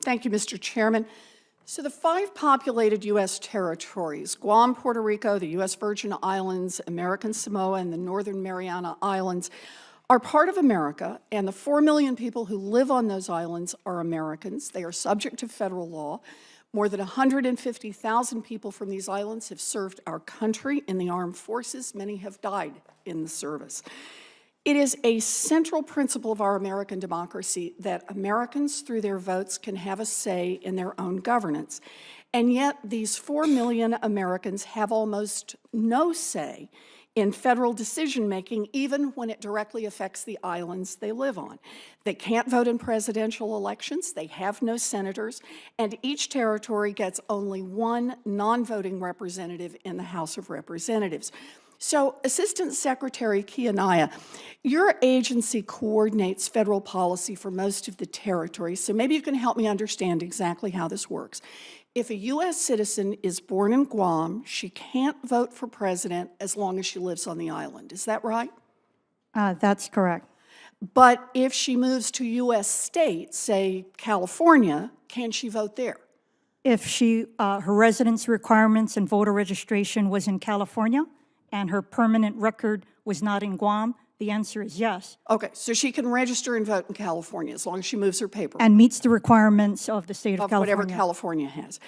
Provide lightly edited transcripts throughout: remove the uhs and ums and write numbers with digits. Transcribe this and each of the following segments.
Thank you, Mr. Chairman. So the 5 populated U.S. territories, Guam, Puerto Rico, the U.S. Virgin Islands, American Samoa, and the Northern Mariana Islands, are part of America, and the 4 million people who live on those islands are Americans. They are subject to federal law. More than 150,000 people from these islands have served our country in the armed forces. Many have died in the service. It is a central principle of our American democracy that Americans, through their votes, can have a say in their own governance. And yet, these 4 million Americans have almost no say in federal decision-making, even when it directly affects the islands they live on. They can't vote in presidential elections, they have no senators, and each territory gets only 1 non-voting representative in the House of Representatives. So, Assistant Secretary Kianaya, your agency coordinates federal policy for most of the territory, so maybe you can help me understand exactly how this works. If a U.S. citizen is born in Guam, she can't vote for president as long as she lives on the island. Is that right? That's correct. But if she moves to U.S. states, say California, can she vote there? If her residence requirements and voter registration was in California and her permanent record was not in Guam, the answer is yes. Okay, so she can register and vote in California as long as she moves her paperwork. And meets the requirements of the state of California. Whatever California has.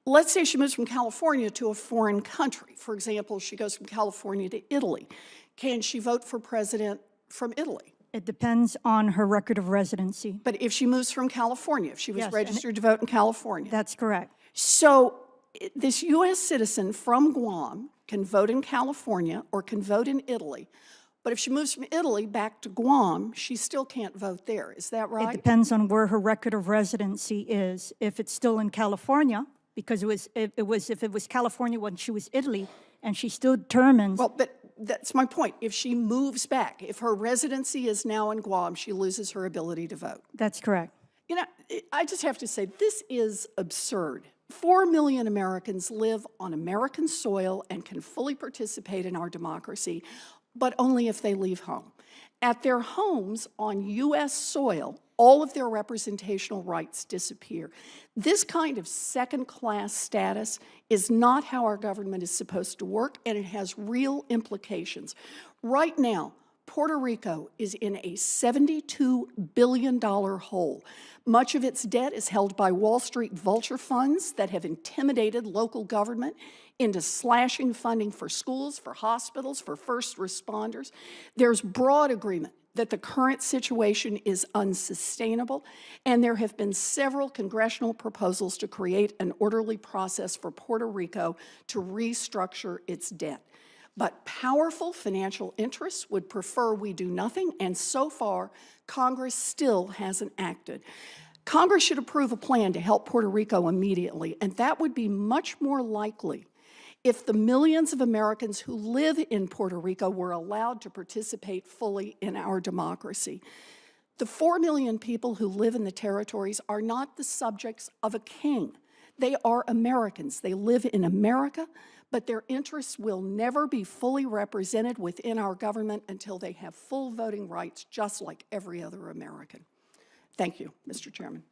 Let's say she moves from California to a foreign country. For example, she goes from California to Italy. Can she vote for president from Italy? It depends on her record of residency. But if she moves from California, if she was Yes, registered to vote in California. That's correct. So this U.S. citizen from Guam can vote in California or can vote in Italy. But if she moves from Italy back to Guam, she still can't vote there. Is that right? It depends on where her record of residency is. If it's still in California, because if it was California when she was Italy, and she still determines. Well, but that's my point. If she moves back, if her residency is now in Guam, she loses her ability to vote. That's correct. You know, I just have to say, this is absurd. 4 million Americans live on American soil and can fully participate in our democracy, but only if they leave home. At their homes on U.S. soil, all of their representational rights disappear. This kind of second-class status is not how our government is supposed to work, and it has real implications. Right now, Puerto Rico is in a $72 billion hole. Much of its debt is held by Wall Street vulture funds that have intimidated local government into slashing funding for schools, for hospitals, for first responders. There's broad agreement that the current situation is unsustainable, and there have been several congressional proposals to create an orderly process for Puerto Rico to restructure its debt. But powerful financial interests would prefer we do nothing, and so far, Congress still hasn't acted. Congress should approve a plan to help Puerto Rico immediately, and that would be much more likely if the millions of Americans who live in Puerto Rico were allowed to participate fully in our democracy. The 4 million people who live in the territories are not the subjects of a king. They are Americans. They live in America, but their interests will never be fully represented within our government until they have full voting rights, just like every other American. Thank you, Mr. Chairman.